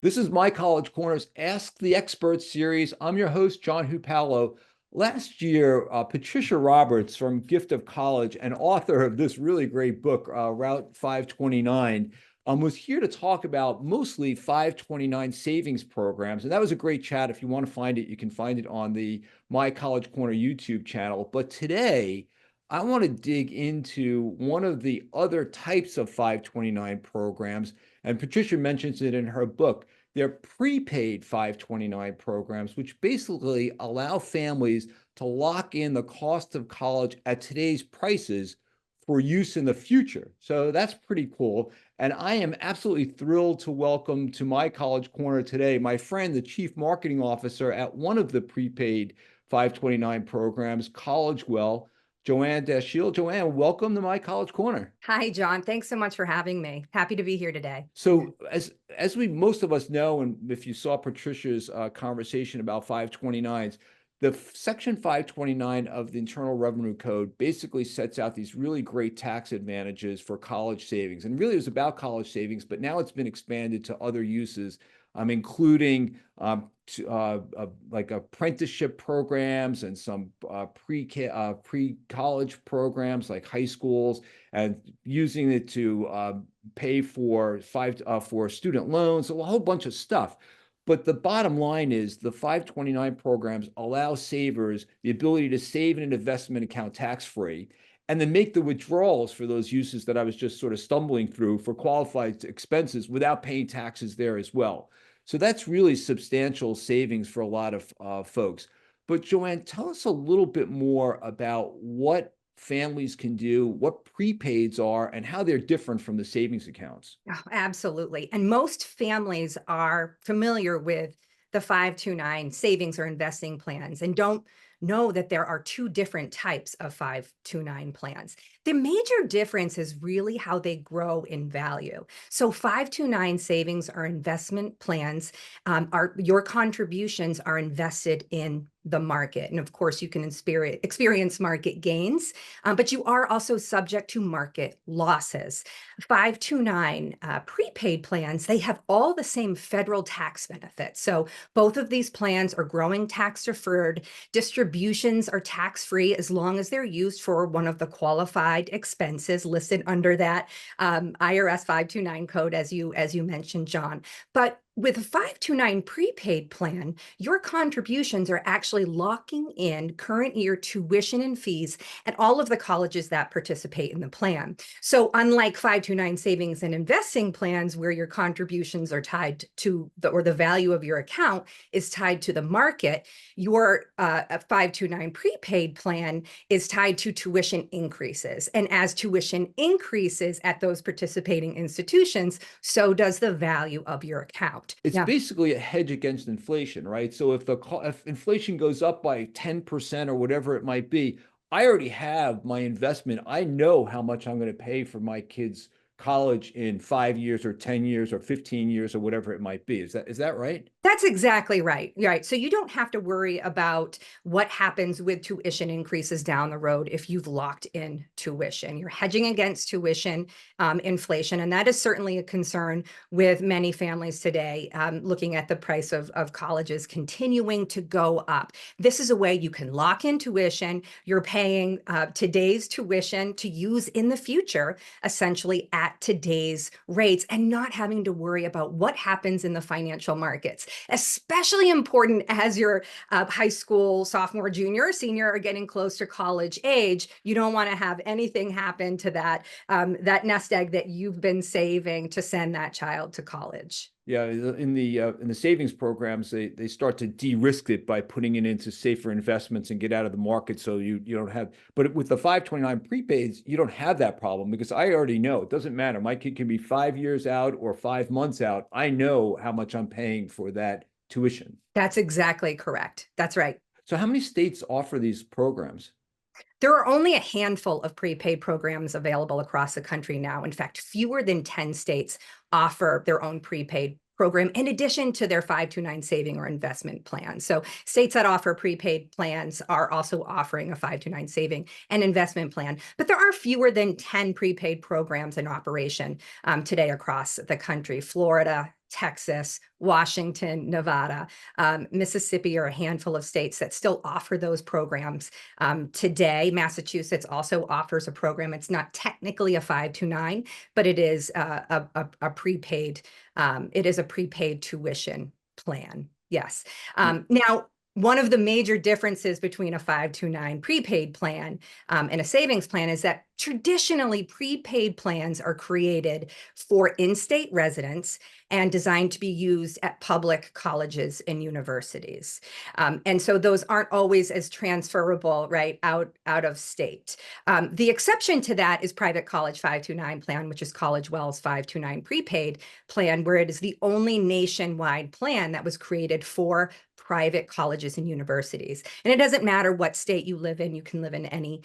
This is My College Corner's Ask the Experts series. I'm your host, John Hupalo. Last year, Patricia Roberts from Gift of College and author of this really great book, Route 529, was here to talk about mostly 529 savings programs. And that was a great chat. If you want to find it, you can find it on the My College Corner YouTube channel. But today, I want to dig into one of the other types of 529 programs, and Patricia mentions it in her book. They're prepaid 529 programs, which basically allow families to lock in the cost of college at today's prices for use in the future. So that's pretty cool. And I am absolutely thrilled to welcome to My College Corner today my friend, the Chief Marketing Officer at one of the prepaid 529 programs, CollegeWell, Joanne Dashiell. Joanne, welcome to My College Corner. Hi, John. Thanks so much for having me. Happy to be here today. So as we most of us know, and if you saw Patricia's conversation about 529s, the Section 529 of the Internal Revenue Code basically sets out these really great tax advantages for college savings. And really it was about college savings, but now it's been expanded to other uses, including like apprenticeship programs and some pre-college programs like high schools, and using it to pay for student loans, a whole bunch of stuff. But the bottom line is the 529 programs allow savers the ability to save in an investment account tax-free, and then make the withdrawals for those uses that I was just sort of stumbling through for qualified expenses without paying taxes there as well. So that's really substantial savings for a lot of folks. But Joanne, tell us a little bit more about what families can do, what prepaids are, and how they're different from the savings accounts. Oh, absolutely. And most families are familiar with the 529 savings or investing plans and don't know that there are two different types of 529 plans. The major difference is really how they grow in value. So 529 savings or investment plans are your contributions are invested in the market. And of course, you can experience market gains, but you are also subject to market losses. 529 prepaid plans, they have all the same federal tax benefits. So both of these plans are growing tax deferred. Distributions are tax free as long as they're used for one of the qualified expenses listed under that IRS 529 code, as you mentioned, John. But with a 529 prepaid plan, your contributions are actually locking in current year tuition and fees at all of the colleges that participate in the plan. So unlike 529 savings and investing plans where your contributions are tied to the value of your account is tied to the market, your 529 prepaid plan is tied to tuition increases. And as tuition increases at those participating institutions, so does the value of your account. It's basically a hedge against inflation, right? So if inflation goes up by 10% or whatever it might be, I already have my investment. I know how much I'm going to pay for my kids' college in 5 years or 10 years or 15 years or whatever it might be. Is that right? That's exactly right. Right. So you don't have to worry about what happens with tuition increases down the road if you've locked in tuition. You're hedging against tuition inflation. And that is certainly a concern with many families today, looking at the price of colleges continuing to go up. This is a way you can lock in tuition. You're paying today's tuition to use in the future, essentially at today's rates, and not having to worry about what happens in the financial markets. Especially important as your high school sophomore, junior, senior are getting close to college age. You don't want to have anything happen to that nest egg that you've been saving to send that child to college. Yeah, in the savings programs, they start to de-risk it by putting it into safer investments and get out of the market. So you don't have, but with the 529 prepaids, you don't have that problem because I already know it doesn't matter. My kid can be 5 years out or 5 months out. I know how much I'm paying for that tuition. That's exactly correct. That's right. So how many states offer these programs? There are only a handful of prepaid programs available across the country now. In fact, fewer than 10 states offer their own prepaid program in addition to their 529 saving or investment plan. So states that offer prepaid plans are also offering a 529 saving and investment plan. But there are fewer than 10 prepaid programs in operation today across the country. Florida, Texas, Washington, Nevada, Mississippi are a handful of states that still offer those programs. Today, Massachusetts also offers a program. It's not technically a 529, but it is a prepaid. It is a prepaid tuition plan. Yes. Now, one of the major differences between a 529 prepaid plan and a savings plan is that traditionally prepaid plans are created for in-state residents and designed to be used at public colleges and universities. And so those aren't always as transferable, right, out of state. The exception to that is Private College 529 plan, which is College Well's 529 prepaid plan, where it is the only nationwide plan that was created for private colleges and universities. And it doesn't matter what state you live in, you can live in any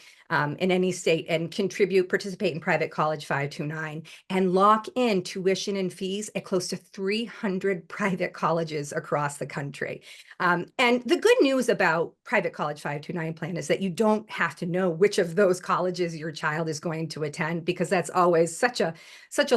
state and participate in Private College 529 and lock in tuition and fees at close to 300 private colleges across the country. And the good news about Private College 529 plan is that you don't have to know which of those colleges your child is going to attend, because that's always such a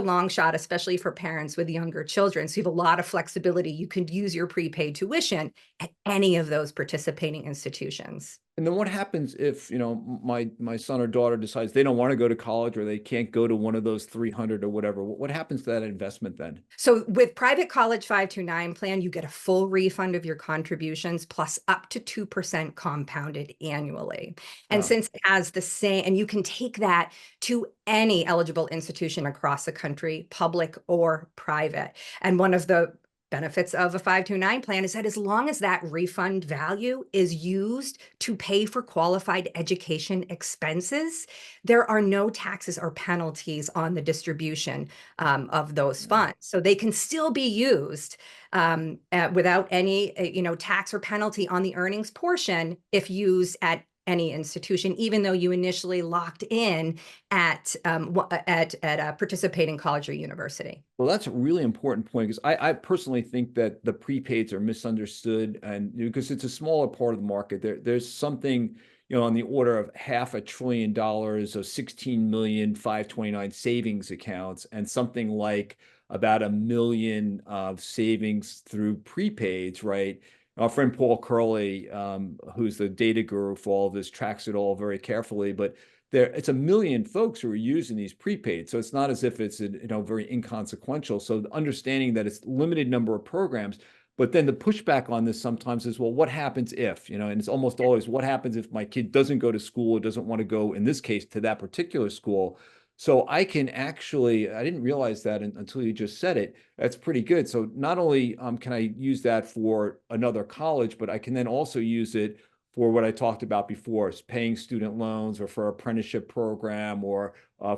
long shot, especially for parents with younger children. So you have a lot of flexibility. You can use your prepaid tuition at any of those participating institutions. And then what happens if, my son or daughter decides they don't want to go to college, or they can't go to one of those 300 or whatever? What happens to that investment then? So with Private College 529 plan, you get a full refund of your contributions plus up to 2% compounded annually. And Wow. since it has the same, and you can take that to any eligible institution across the country, public or private. And one of the benefits of a 529 plan is that as long as that refund value is used to pay for qualified education expenses, there are no taxes or penalties on the distribution of those funds. So they can still be used without any tax or penalty on the earnings portion if used at any institution, even though you initially locked in at a participating college or university. Well, that's a really important point, because I personally think that the prepaids are misunderstood, and because it's a smaller part of the market. There's something, on the order of $500 billion of 16 million 529 savings accounts, and something like about 1 million of savings through prepaids, right? Our friend Paul Curley, who's the data guru for all of this, tracks it all very carefully. But it's 1 million folks who are using these prepaid, so it's not as if it's very inconsequential. So understanding that it's limited number of programs, but then the pushback on this sometimes is, well, what happens if, and it's almost always, what happens if my kid doesn't go to school, or doesn't want to go, in this case, to that particular school? So I can actually, I didn't realize that until you just said it. That's pretty good. So not only can I use that for another college, but I can then also use it for what I talked about before, paying student loans, or for apprenticeship program, or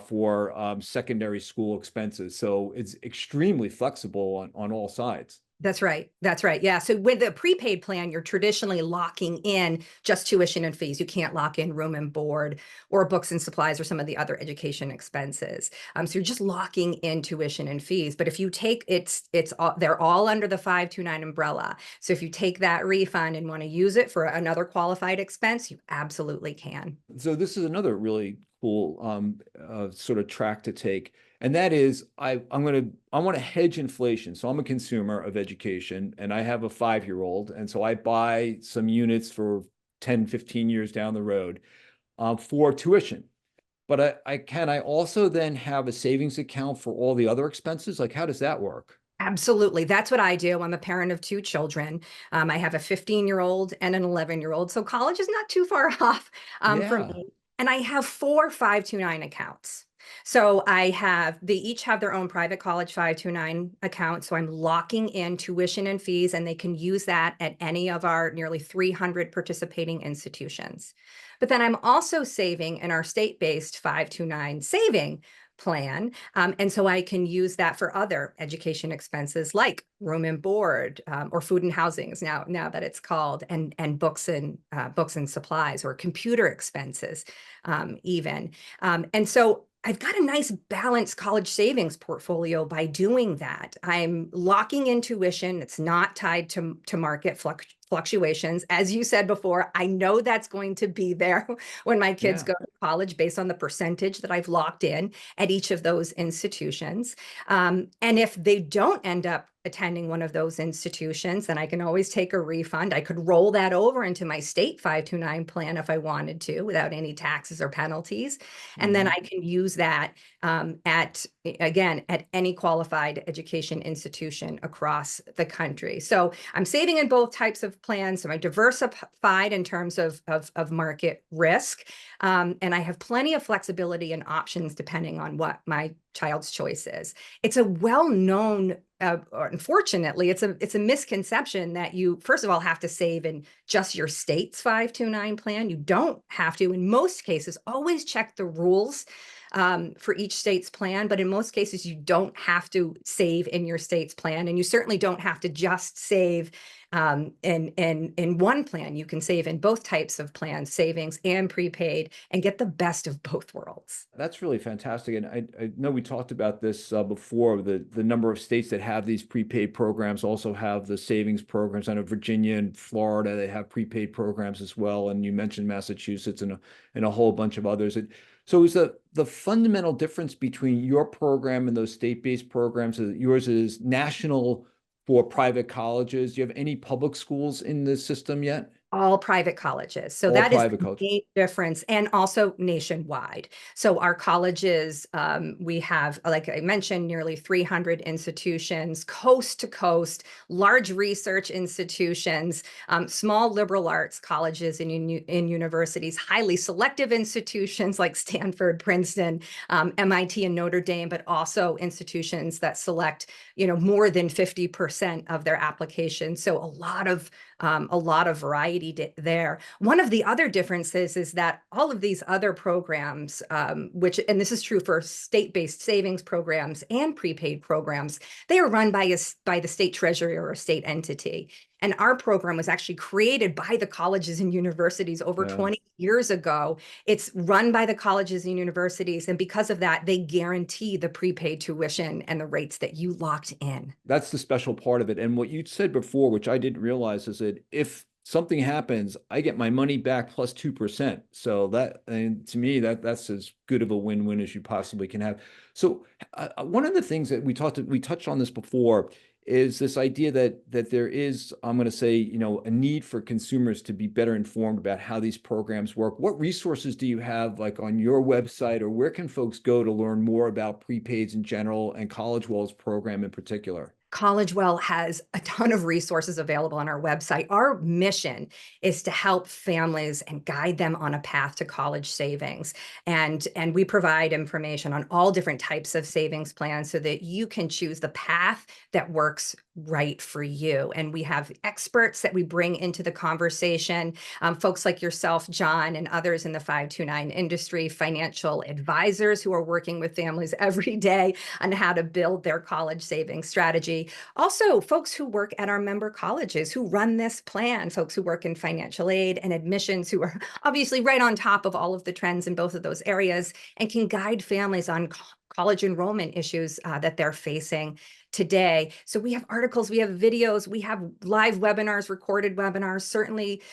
for secondary school expenses. So it's extremely flexible on all sides. That's right. That's right. Yeah. So with a prepaid plan, you're traditionally locking in just tuition and fees. You can't lock in room and board or books and supplies or some of the other education expenses. So you're just locking in tuition and fees. But if you take they're all under the 529 umbrella. So if you take that refund and want to use it for another qualified expense, you absolutely can. So this is another really cool sort of track to take. And that is, I want to hedge inflation. So I'm a consumer of education, and I have a 5-year-old. And so I buy some units for 10, 15 years down the road for tuition. But I also then have a savings account for all the other expenses? Like, how does that work? Absolutely. That's what I do. I'm a parent of 2 children. I have a 15-year-old and an 11-year-old. So college is not too far off from Yeah. me. And I have 4 529 accounts. So they each have their own Private College 529 account. So I'm locking in tuition and fees, and they can use that at any of our nearly 300 participating institutions. But then I'm also saving in our state-based 529 saving plan. And so I can use that for other education expenses like room and board, or food and housing is now that it's called, and books and supplies, or computer expenses even. And so I've got a nice balanced college savings portfolio by doing that. I'm locking in tuition. It's not tied to market fluctuations. As you said before, I know that's going to be there when my kids Yeah. go to college based on the percentage that I've locked in at each of those institutions. And if they don't end up attending one of those institutions, then I can always take a refund. I could roll that over into my state 529 plan if I wanted to without any taxes or penalties. And then I can use that again, at any qualified education institution across the country. So I'm saving in both types of plans. So I'm diversified in terms of market risk. And I have plenty of flexibility and options depending on what my child's choice is. It's a well-known, unfortunately, it's a misconception that you, first of all, have to save in just your state's 529 plan. You don't have to, in most cases, always check the rules for each state's plan, but in most cases, you don't have to save in your state's plan, and you certainly don't have to just save in one plan. You can save in both types of plans, savings and prepaid, and get the best of both worlds. That's really fantastic. And I know we talked about this before, the number of states that have these prepaid programs also have the savings programs. I know Virginia and Florida, they have prepaid programs as well. And you mentioned Massachusetts and a whole bunch of others. So is the fundamental difference between your program and those state-based programs, that yours is national for private colleges? Do you have any public schools in the system yet? All private colleges. So All that is private the colleges. main difference, and also nationwide. So our colleges, we have, like I mentioned, nearly 300 institutions, coast to coast, large research institutions, small liberal arts colleges in universities, highly selective institutions like Stanford, Princeton, MIT, and Notre Dame, but also institutions that select, more than 50% of their applications. So a lot of variety there. One of the other differences is that all of these other programs, and this is true for state-based savings programs and prepaid programs, they are run by the state treasury or a state entity. And our program was actually created by the colleges and universities over 20 years ago. It's run by the colleges and universities. And because of that, they guarantee the prepaid tuition and the rates that you locked in. That's the special part of it. And what you said before, which I didn't realize, is that if something happens, I get my money back plus 2%. So and to me, that's as good of a win-win as you possibly can have. So one of the things that we touched on this before, is this idea that there is, I'm going to say, a need for consumers to be better informed about how these programs work. What resources do you have, like on your website, or where can folks go to learn more about prepaids in general and College Well's program in particular? College Well has a ton of resources available on our website. Our mission is to help families and guide them on a path to college savings. And we provide information on all different types of savings plans so that you can choose the path that works right for you. And we have experts that we bring into the conversation, folks like yourself, John, and others in the 529 industry, financial advisors who are working with families every day on how to build their college savings strategy. Also, folks who work at our member colleges who run this plan, folks who work in financial aid and admissions, who are obviously right on top of all of the trends in both of those areas and can guide families on college enrollment issues that they're facing today. So we have articles, we have videos, we have live webinars, recorded webinars. Certainly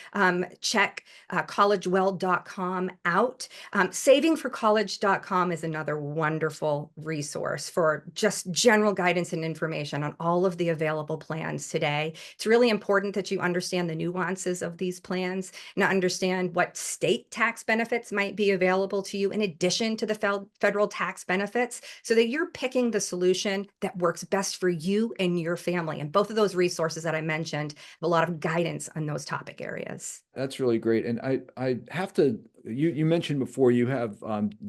check collegewell.com out. Savingforcollege.com is another wonderful resource for just general guidance and information on all of the available plans today. It's really important that you understand the nuances of these plans and understand what state tax benefits might be available to you in addition to the federal tax benefits, so that you're picking the solution that works best for you and your family. And both of those resources that I mentioned have a lot of guidance on those topic areas. That's really great. And I have to, you mentioned before you have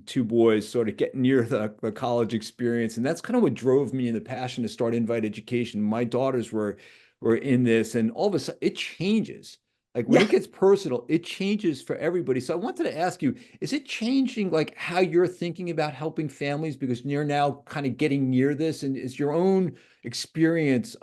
two boys sort of getting near the college experience. And that's kind of what drove me in the passion to start Invite Education. My daughters were in this, and all of a sudden it changes. Like when it gets personal, it changes for everybody. So I wanted to ask you, is it changing like how you're thinking about helping families, because you're now kind of getting near this? And is your own experience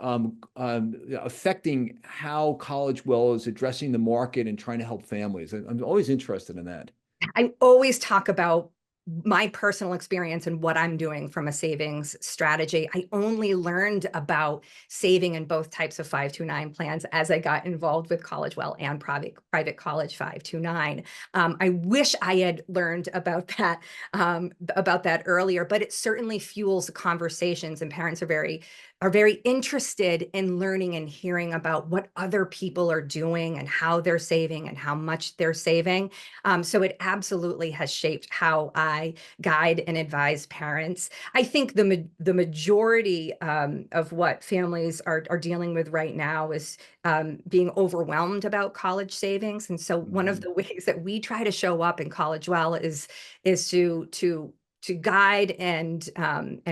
affecting how College Well is addressing the market and trying to help families? I'm always interested in that. I always talk about my personal experience and what I'm doing from a savings strategy. I only learned about saving in both types of 529 plans as I got involved with College Well and private college 529. I wish I had learned about that earlier, but it certainly fuels conversations, and parents are very interested in learning and hearing about what other people are doing and how they're saving and how much they're saving. So it absolutely has shaped how I guide and advise parents. I think the majority of what families are dealing with right now is being overwhelmed about college savings. And so one of Mhm. the ways that we try to show up in College Well is to guide and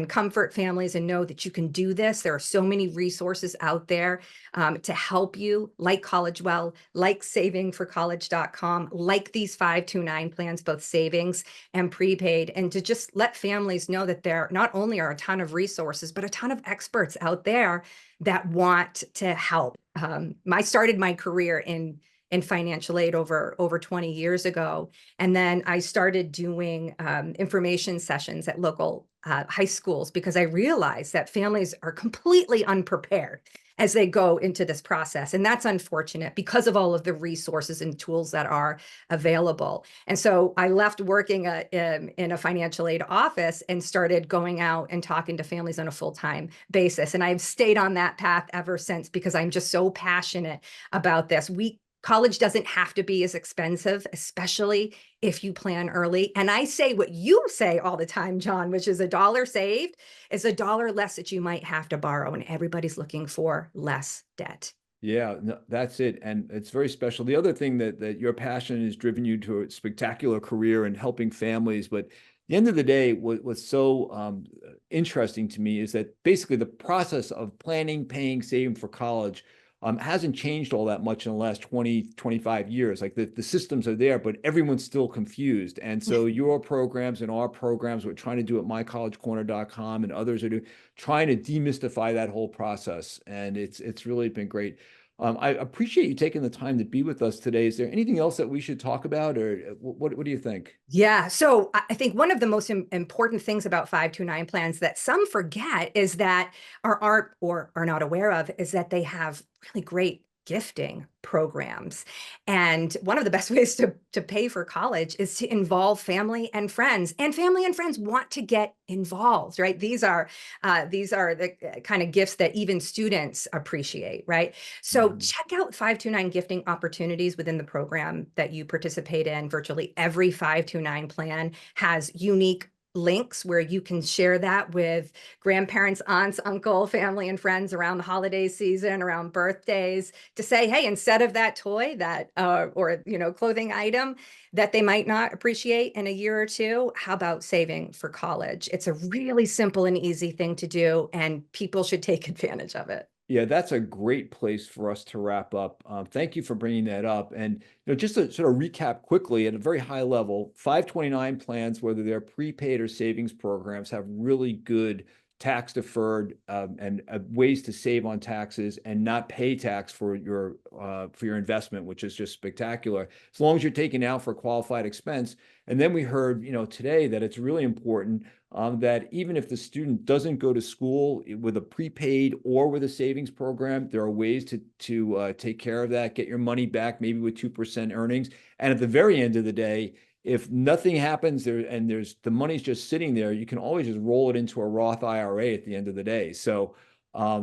comfort families and know that you can do this. There are so many resources out there to help you, like College Well, like savingforcollege.com, like these 529 plans, both savings and prepaid, and to just let families know that there not only are a ton of resources, but a ton of experts out there that want to help. I started my career in financial aid over 20 years ago. And then I started doing information sessions at local high schools because I realized that families are completely unprepared as they go into this process. And that's unfortunate because of all of the resources and tools that are available. And so I left working in a financial aid office and started going out and talking to families on a full-time basis. And I've stayed on that path ever since because I'm just so passionate about this. College doesn't have to be as expensive, especially if you plan early. And I say what you say all the time, John, which is $1 saved is $1 less that you might have to borrow. And everybody's looking for less debt. Yeah, no, that's it. And it's very special. The other thing that your passion has driven you to a spectacular career in helping families. But at the end of the day, what's so interesting to me is that basically the process of planning, paying, saving for college hasn't changed all that much in the last 20, 25 years. Like the systems are there, but everyone's still confused. And so your programs and our programs, we're trying to do at mycollegecorner.com and others are trying to demystify that whole process. And it's really been great. I appreciate you taking the time to be with us today. Is there anything else that we should talk about, or what do you think? Yeah. So I think one of the most important things about 529 plans that some forget is that aren't or are not aware of is that they have really great gifting programs. And one of the best ways to pay for college is to involve family and friends. And family and friends want to get involved, right? These are the kind of gifts that even students appreciate, right? So Mhm. check out 529 gifting opportunities within the program that you participate in. Virtually every 529 plan has unique links where you can share that with grandparents, aunts, uncle, family, and friends around the holiday season, around birthdays, to say, hey, instead of that toy that or clothing item that they might not appreciate in a year or two, how about saving for college? It's a really simple and easy thing to do, and people should take advantage of it. Yeah, that's a great place for us to wrap up. Thank you for bringing that up. And just to sort of recap quickly at a very high level, 529 plans, whether they're prepaid or savings programs, have really good tax deferred and ways to save on taxes and not pay tax for your investment, which is just spectacular. As long as you're taking out for a qualified expense. And then we heard, today that it's really important that even if the student doesn't go to school with a prepaid or with a savings program, there are ways to take care of that, get your money back, maybe with 2% earnings. And at the very end of the day, if nothing happens there and the money's just sitting there, you can always just roll it into a Roth IRA at the end of the day. So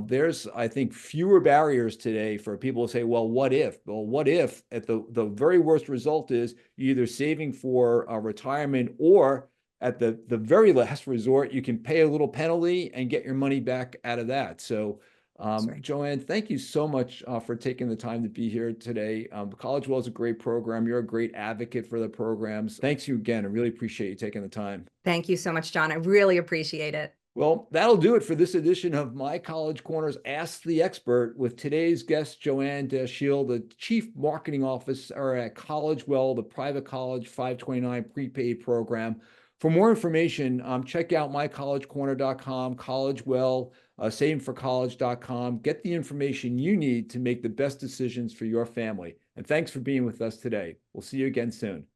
there's, I think, fewer barriers today for people to say, well, what if? Well, what if at the very worst result is you're either saving for retirement, or at the very last resort, you can pay a little penalty and get your money back out of that. So, That's right. Joanne, thank you so much for taking the time to be here today. College Well is a great program. You're a great advocate for the programs. Thanks you again. I really appreciate you taking the time. Thank you so much, John. I really appreciate it. Well, that'll do it for this edition of My College Corner's Ask the Expert with today's guest, Joanne Dashiell, the Chief Marketing Officer at College Well, the private college 529 prepaid program. For more information, check out mycollegecorner.com, College Well, savingforcollege.com. Get the information you need to make the best decisions for your family. And thanks for being with us today. We'll see you again soon.